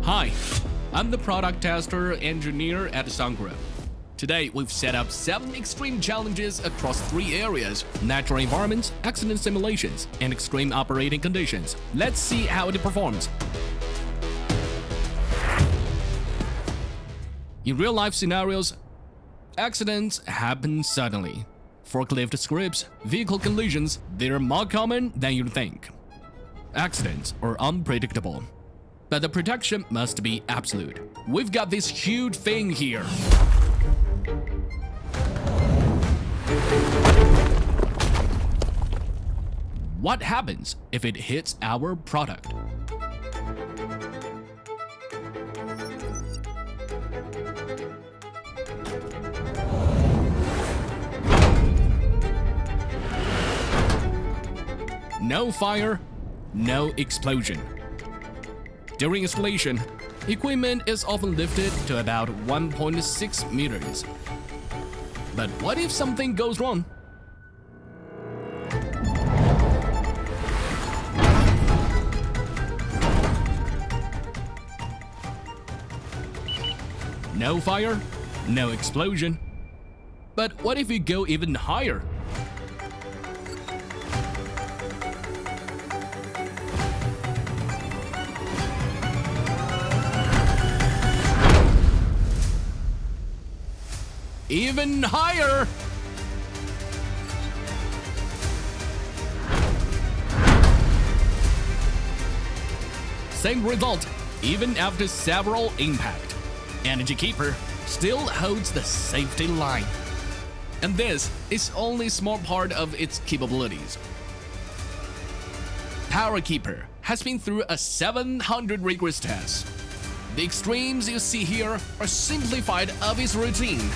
Hi, I'm the product tester engineer at Sungrow. Today, we've set up 7 extreme challenges across 3 areas: natural environments, accident simulations, and extreme operating conditions. Let's see how it performs. In real-life scenarios, accidents happen suddenly. Forklift slips, vehicle collisions, they're more common than you'd think. Accidents are unpredictable, but the protection must be absolute. We've got this huge thing here. What happens if it hits our product? No fire, no explosion. During installation, equipment is often lifted to about 1.6 meters. But what if something goes wrong? No fire, no explosion. But what if we go even higher? Even higher! Same result, even after several impacts. PowerKeeper still holds the safety line. And this is only a small part of its capabilities. PowerKeeper has been through a 700 rigorous test. The extremes you see here are simplified of its routine.